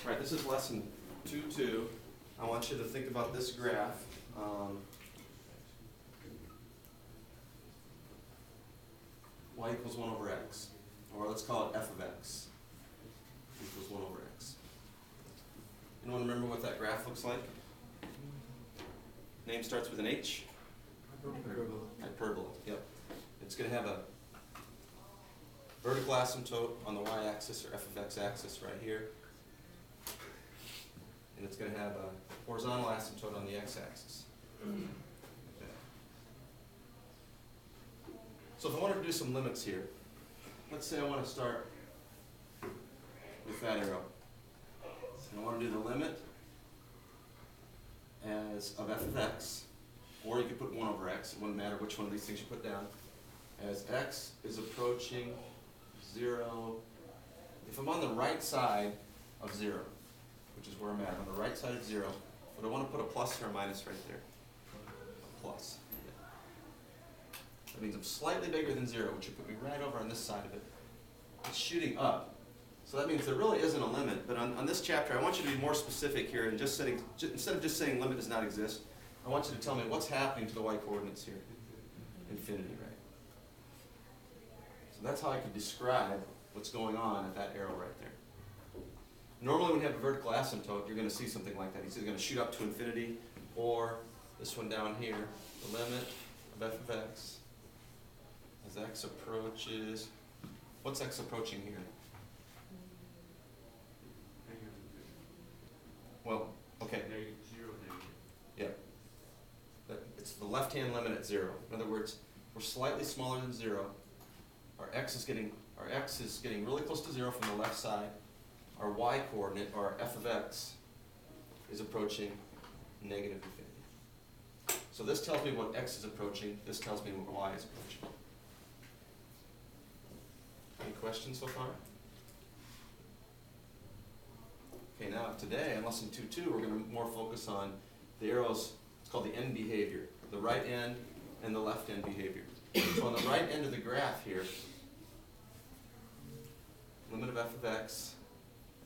All right, this is lesson 2.2. I want you to think about this graph. Y equals 1 over x, or let's call it f of x equals 1 over x. Anyone remember what that graph looks like? Name starts with an H? Hyperbola. Hyperbola, yep. It's going to have a vertical asymptote on the y-axis, or f of x axis right here. And it's going to have a horizontal asymptote on the x-axis. Okay. So if I wanted to do some limits here, let's say I want to start with that arrow. And I want to do the limit as of f of x, or you could put 1 over x, it wouldn't matter which one of these things you put down, as x is approaching 0. If I'm on the right side of 0, which is where I'm at, on the right side of 0, but I want to put a plus or a minus right there. A plus. That means I'm slightly bigger than 0, which would put me right over on this side of it. It's shooting up. So that means there really isn't a limit, but on this chapter I want you to be more specific here and just setting, instead of just saying limit does not exist, I want you to tell me what's happening to the y coordinates here. Infinity, right? So that's how I could describe what's going on at that arrow right there. Normally when you have a vertical asymptote, you're going to see something like that. It's either going to shoot up to infinity, or this one down here, the limit of f of x as x approaches. What's x approaching here? Well, okay. Yeah. It's the left-hand limit at 0. In other words, we're slightly smaller than 0. Our x is getting really close to 0 from the left side. Our y coordinate, or f of x, is approaching negative infinity. So this tells me what x is approaching. This tells me what y is approaching. Any questions so far? Okay, now today, in lesson 2.2, we're going to more focus on the arrows. It's called the end behavior, the right end and the left end behavior. So on the right end of the graph here, limit of f of x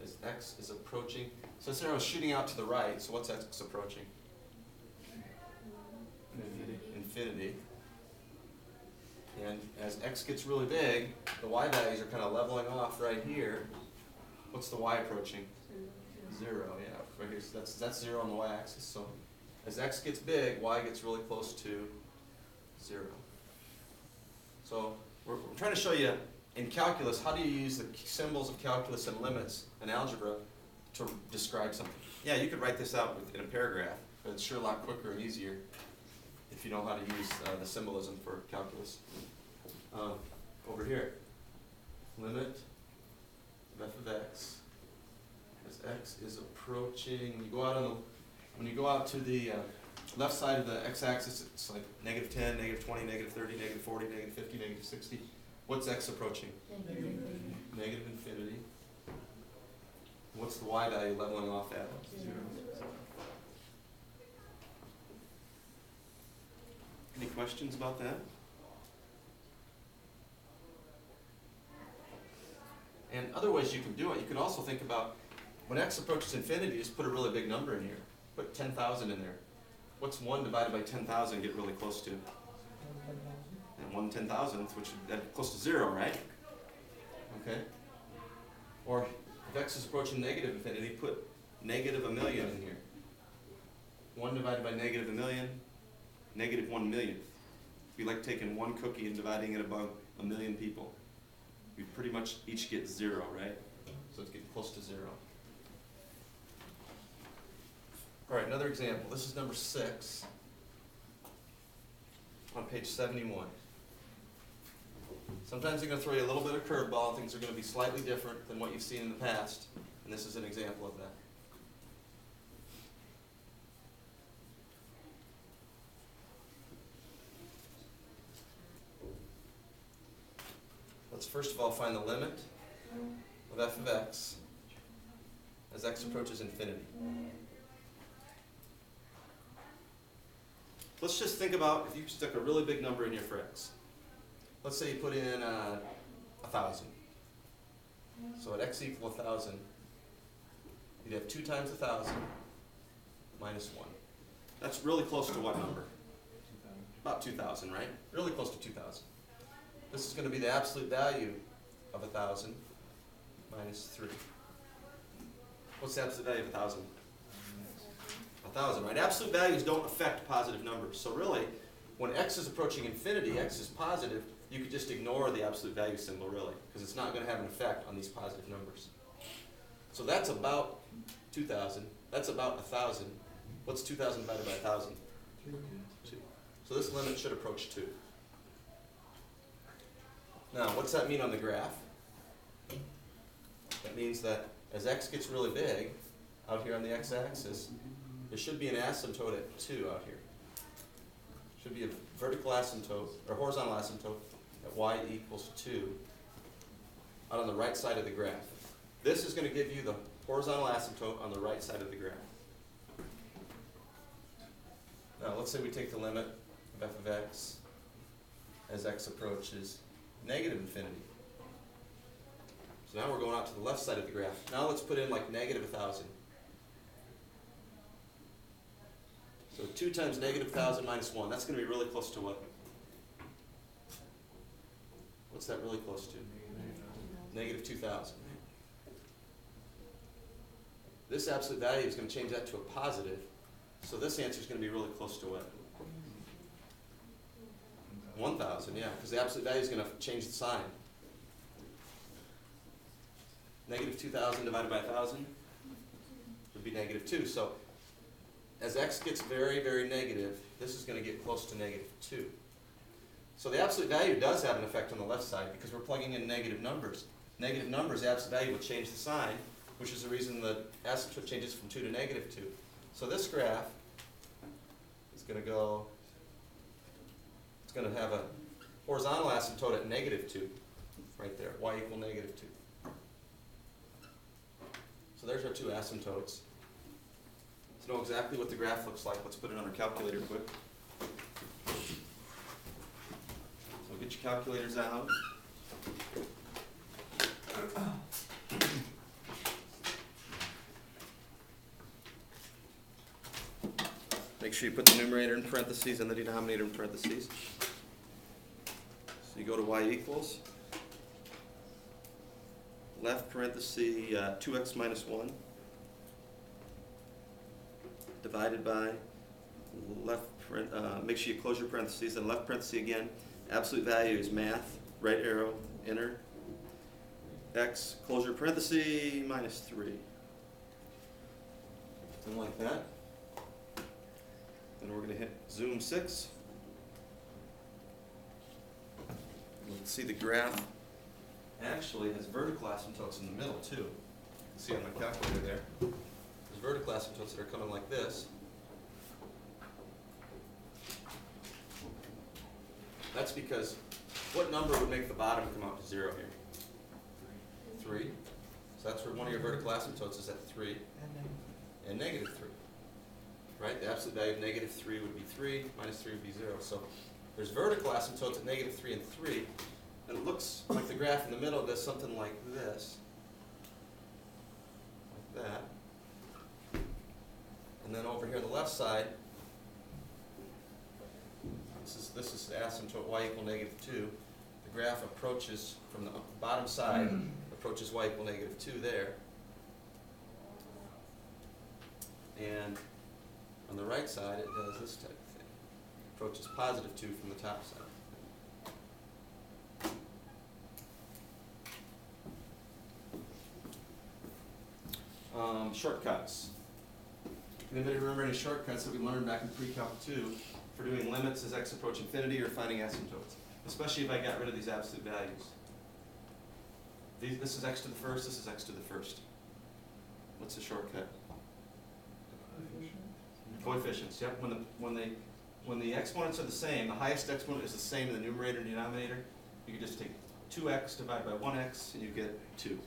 as x is approaching. So this arrow is shooting out to the right, so what's x approaching? Infinity. And as x gets really big, the y values are kind of leveling off right here. What's the y approaching? 0, yeah, right here. So that's 0 on the y-axis. So as x gets big, y gets really close to 0. So we're trying to show you in calculus, how do you use the symbols of calculus and limits and algebra to describe something? Yeah, you could write this out in a paragraph, but it's sure a lot quicker and easier if you know how to use the symbolism for calculus. Over here, limit of f of x as x is approaching. When you go out to the left side of the x-axis, it's like negative 10, negative 20, negative 30, negative 40, negative 50, negative 60. What's x approaching? Negative infinity. What's the y value leveling off at? 0. Any questions about that? And other ways you can do it, you can also think about when x approaches infinity, just put a really big number in here. Put 10,000 in there. What's 1 divided by 10,000 get really close to? And 1 10,000th, which is close to 0, right? Okay. Or if x is approaching negative infinity, put negative a million in here. 1 divided by negative a million, negative 1 millionth. It'd be like taking one cookie and dividing it among a million people. We pretty much each get 0, right? So it's getting close to 0. All right, another example. This is number 6 on page 71. Sometimes they're going to throw you a little bit of curveball. Things are going to be slightly different than what you've seen in the past, and this is an example of that. Let's first of all find the limit of f of x as x approaches infinity. Let's just think about if you stuck a really big number in here for x. Let's say you put in 1,000. So at x equal 1,000, you'd have 2 times 1,000 minus 1. That's really close to what number? About 2,000, right? Really close to 2,000. This is going to be the absolute value of 1,000 minus 3. What's the absolute value of 1,000? 1,000, right? Absolute values don't affect positive numbers. So really, when x is approaching infinity, x is positive, you could just ignore the absolute value symbol, really, because it's not going to have an effect on these positive numbers. So that's about 2,000. That's about 1,000. What's 2,000 divided by 1,000? 2. So this limit should approach 2. Now, what's that mean on the graph? That means that as x gets really big, out here on the x-axis, there should be an asymptote at 2 out here. Should be a vertical asymptote, or horizontal asymptote, at y equals 2, out on the right side of the graph. This is going to give you the horizontal asymptote on the right side of the graph. Now, let's say we take the limit of f of x as x approaches negative infinity. So now we're going out to the left side of the graph. Now let's put in like negative 1,000. So 2 times negative 1,000 minus 1, that's going to be really close to what? What's that really close to? Negative 2,000. This absolute value is going to change that to a positive. So this answer is going to be really close to what? 1,000, yeah, because the absolute value is going to change the sign. Negative 2,000 divided by 1,000 would be negative 2. So as x gets very, very negative, this is going to get close to negative 2. So the absolute value does have an effect on the left side because we're plugging in negative numbers. Negative numbers, the absolute value will change the sign, which is the reason the asymptote changes from 2 to negative 2. So this graph is going to go, it's going to have a horizontal asymptote at negative 2, right there, y equal negative 2. So there's our 2 asymptotes. To know exactly what the graph looks like, let's put it on our calculator quick. So get your calculators out. Make sure you put the numerator in parentheses and the denominator in parentheses. So you go to y equals, left parenthesis 2x minus 1, divided by left, make sure you close your parentheses, and left parenthesis again. Absolute value is math, right arrow, enter. X, close your parenthesis, minus 3. Something like that. Then we're going to hit zoom 6. Let's see the graph actually has vertical asymptotes in the middle too. You can see on my calculator there. There's vertical asymptotes that are coming like this. That's because what number would make the bottom come out to 0 here? 3. So that's where one of your vertical asymptotes is at 3 and negative 3. Right? The absolute value of negative 3 would be 3, minus 3 would be 0. So there's vertical asymptotes at negative 3 and 3. And it looks like the graph in the middle does something like this. Like that. And then over here on the left side, this is the asymptote y equal negative 2. The graph approaches from the bottom side, approaches y equal negative 2 there. And on the right side, it does this type of thing. Approaches positive 2 from the top side. Shortcuts. Anybody remember any shortcuts that we learned back in pre-calc 2 for doing limits as x approach infinity or finding asymptotes? Especially if I got rid of these absolute values. This is x to the first, this is x to the first. What's the shortcut? Coefficients, yep. When the exponents are the same, the highest exponent is the same in the numerator and denominator, you can just take 2x divided by 1x and you get 2.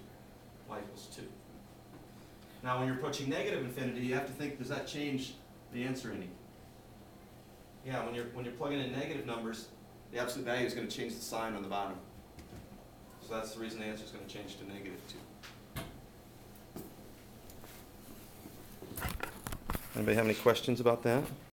Y equals 2. Now when you're approaching negative infinity, you have to think, does that change the answer any? Yeah, when you're plugging in negative numbers, the absolute value is going to change the sign on the bottom. So that's the reason the answer is going to change to negative 2. Anybody have any questions about that?